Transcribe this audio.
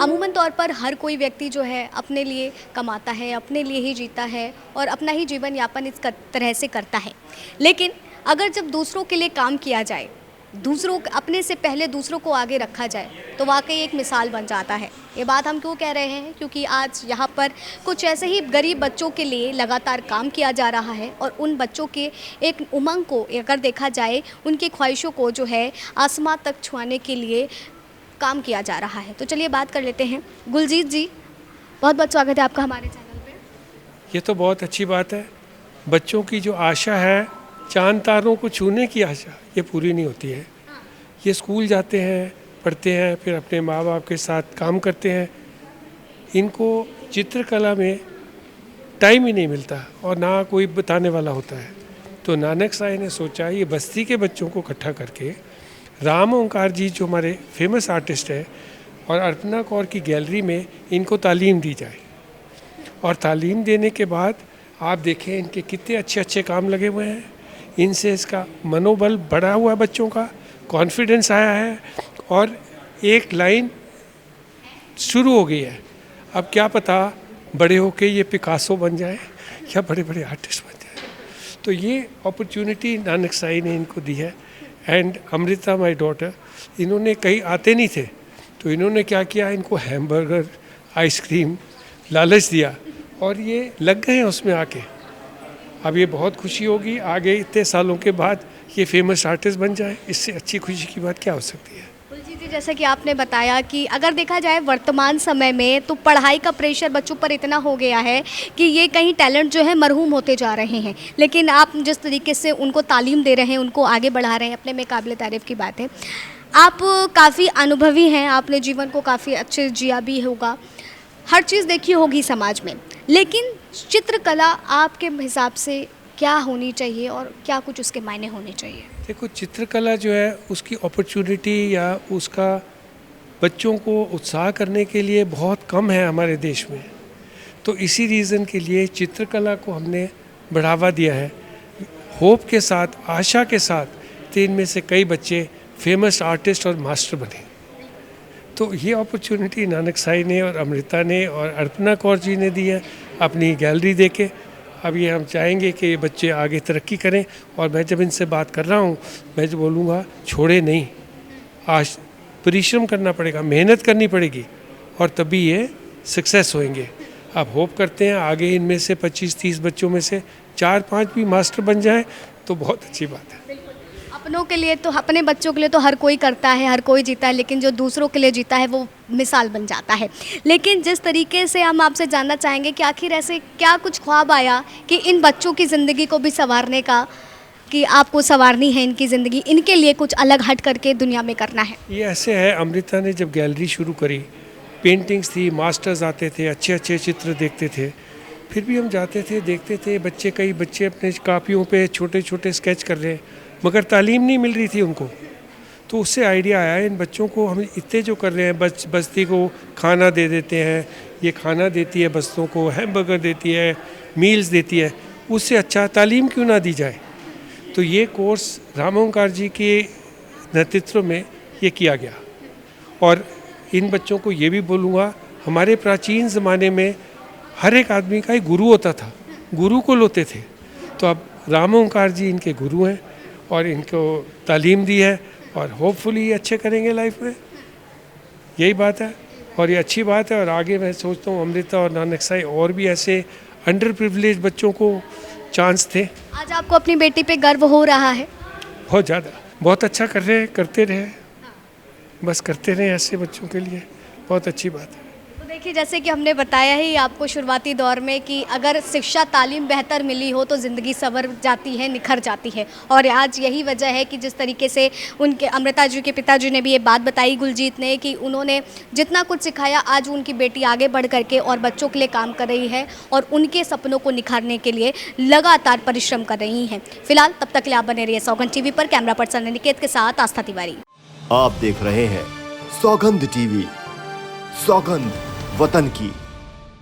अमूमन तौर पर हर कोई व्यक्ति जो है अपने लिए कमाता है, अपने लिए ही जीता है और अपना ही जीवन यापन इस तरह से करता है। लेकिन अगर जब दूसरों के लिए काम किया जाए, अपने से पहले दूसरों को आगे रखा जाए, तो वाकई एक मिसाल बन जाता है। ये बात हम क्यों कह रहे हैं? क्योंकि आज यहाँ पर कुछ ऐसे ही गरीब बच्चों के लिए लगातार काम किया जा रहा है और उन बच्चों के एक उमंग को अगर देखा जाए, उनकी ख्वाहिशों को जो है आसमां तक छुआने के लिए काम किया जा रहा है। तो चलिए बात कर लेते हैं। गुलजीत जी, बहुत बहुत स्वागत है आपका हमारे चैनल पे। ये तो बहुत अच्छी बात है। बच्चों की जो आशा है, चांद तारों को छूने की आशा, ये पूरी नहीं होती है। ये स्कूल जाते हैं, पढ़ते हैं, फिर अपने माँ बाप के साथ काम करते हैं। इनको चित्रकला में टाइम ही नहीं मिलता और ना कोई बताने वाला होता है। तो नानक साई ने सोचा ये बस्ती के बच्चों को इकट्ठा करके राम ओंकार जी जो हमारे फेमस आर्टिस्ट हैं और अर्पणा कौर की गैलरी में इनको तालीम दी जाए। और तालीम देने के बाद आप देखें इनके कितने अच्छे अच्छे काम लगे हुए हैं। इनसे इसका मनोबल बढ़ा हुआ है, बच्चों का कॉन्फिडेंस आया है और एक लाइन शुरू हो गई है। अब क्या पता बड़े होके ये पिकासो बन जाए या बड़े बड़े आर्टिस्ट बन जाए। तो ये अपॉर्चुनिटी नानक साई ने इनको दी है। एंड अमृता माय डॉटर, इन्होंने कहीं आते नहीं थे, तो इन्होंने क्या किया, इनको हैमबर्गर, आइसक्रीम लालच दिया और ये लग गए हैं उसमें आके। अब ये बहुत खुशी होगी आगे इतने सालों के बाद ये फेमस आर्टिस्ट बन जाए। इससे अच्छी खुशी की बात क्या हो सकती है? गुलजीत जी, जैसा कि आपने बताया कि अगर देखा जाए वर्तमान समय में तो पढ़ाई का प्रेशर बच्चों पर इतना हो गया है कि ये कहीं टैलेंट जो है मरहूम होते जा रहे हैं। लेकिन आप जिस तरीके से उनको तालीम दे रहे हैं, उनको आगे बढ़ा रहे हैं, अपने में काबिल तारीफ़ की बात है। आप काफ़ी अनुभवी हैं, आपने जीवन को काफ़ी अच्छे जिया भी होगा, हर चीज़ देखी होगी समाज में। लेकिन चित्रकला आपके हिसाब से क्या होनी चाहिए और क्या कुछ उसके मायने होने चाहिए? देखो, चित्रकला जो है उसकी अपॉर्चुनिटी या उसका बच्चों को उत्साह करने के लिए बहुत कम है हमारे देश में। तो इसी रीज़न के लिए चित्रकला को हमने बढ़ावा दिया है, होप के साथ, आशा के साथ। तो इनमें से कई बच्चे फेमस आर्टिस्ट और मास्टर बने। तो ये अपॉर्चुनिटी नानक साई ने और अमृता ने और अर्पणा कौर जी ने दी है अपनी गैलरी दे के। अब ये हम चाहेंगे कि ये बच्चे आगे तरक्की करें। और मैं जब इनसे बात कर रहा हूँ, मैं जो बोलूँगा, छोड़े नहीं, आज परिश्रम करना पड़ेगा, मेहनत करनी पड़ेगी और तभी ये सक्सेस होंगे। अब होप करते हैं आगे इनमें से 25-30 बच्चों में से 4-5 भी मास्टर बन जाएं तो बहुत अच्छी बात है। अपनों के लिए तो, अपने बच्चों के लिए तो हर कोई करता है, हर कोई जीता है, लेकिन जो दूसरों के लिए जीता है वो मिसाल बन जाता है। लेकिन जिस तरीके से हम आपसे जानना चाहेंगे कि आखिर ऐसे क्या कुछ ख्वाब आया कि इन बच्चों की ज़िंदगी को भी संवारने का, कि आपको संवारनी है इनकी ज़िंदगी, इनके लिए कुछ अलग हट करके दुनिया में करना है? ये ऐसे है, अमृता ने जब गैलरी शुरू करी, पेंटिंग्स थी, मास्टर्स आते थे, अच्छे अच्छे चित्र देखते थे, फिर भी हम जाते थे, देखते थे बच्चे, कई बच्चे अपने कापियों पे छोटे छोटे स्केच कर रहे हैं, मगर तालीम नहीं मिल रही थी उनको। तो उससे आइडिया आया, इन बच्चों को हम इतने जो कर रहे हैं, बस्ती को खाना दे देते हैं, ये खाना देती है बस्तों को, हैमबर्गर देती है, मील्स देती है, उससे अच्छा तालीम क्यों ना दी जाए। तो ये कोर्स राम ओंकार जी के नेतृत्व में ये किया गया। और इन बच्चों को ये भी बोलूँगा, हमारे प्राचीन ज़माने में हर एक आदमी का एक गुरु होता था, गुरु को लोते थे। तो अब राम ओंकार जी इनके गुरु हैं और इनको तालीम दी है और होपफुली अच्छे करेंगे लाइफ में। यही बात है और ये अच्छी बात है। और आगे मैं सोचता हूँ अमृता और नानक साई और भी ऐसे अंडर प्रिविलेज बच्चों को चांस थे। आज आपको अपनी बेटी पे गर्व हो रहा है? बहुत ज़्यादा, बहुत अच्छा कर रहे हैं, करते रहे, बस करते रहे ऐसे बच्चों के लिए, बहुत अच्छी बात है। तो देखिए, जैसे कि हमने बताया ही आपको शुरुआती दौर में कि अगर शिक्षा तालीम बेहतर मिली हो तो ज़िंदगी संवर जाती है, निखर जाती है। और आज यही वजह है कि जिस तरीके से उनके अमृता जी के पिताजी ने भी ये बात बताई, गुलजीत ने, कि उन्होंने जितना कुछ सिखाया, आज उनकी बेटी आगे बढ़ करके और बच्चों के लिए काम कर रही है और उनके सपनों को निखारने के लिए लगातार परिश्रम कर रही हैं। फिलहाल तब तक के लिए आप बने रहिए सौगंध टीवी पर। कैमरा पर्सन निकेत के साथ आस्था तिवारी। आप देख रहे हैं सौगंध टीवी, सौगंध वतन की।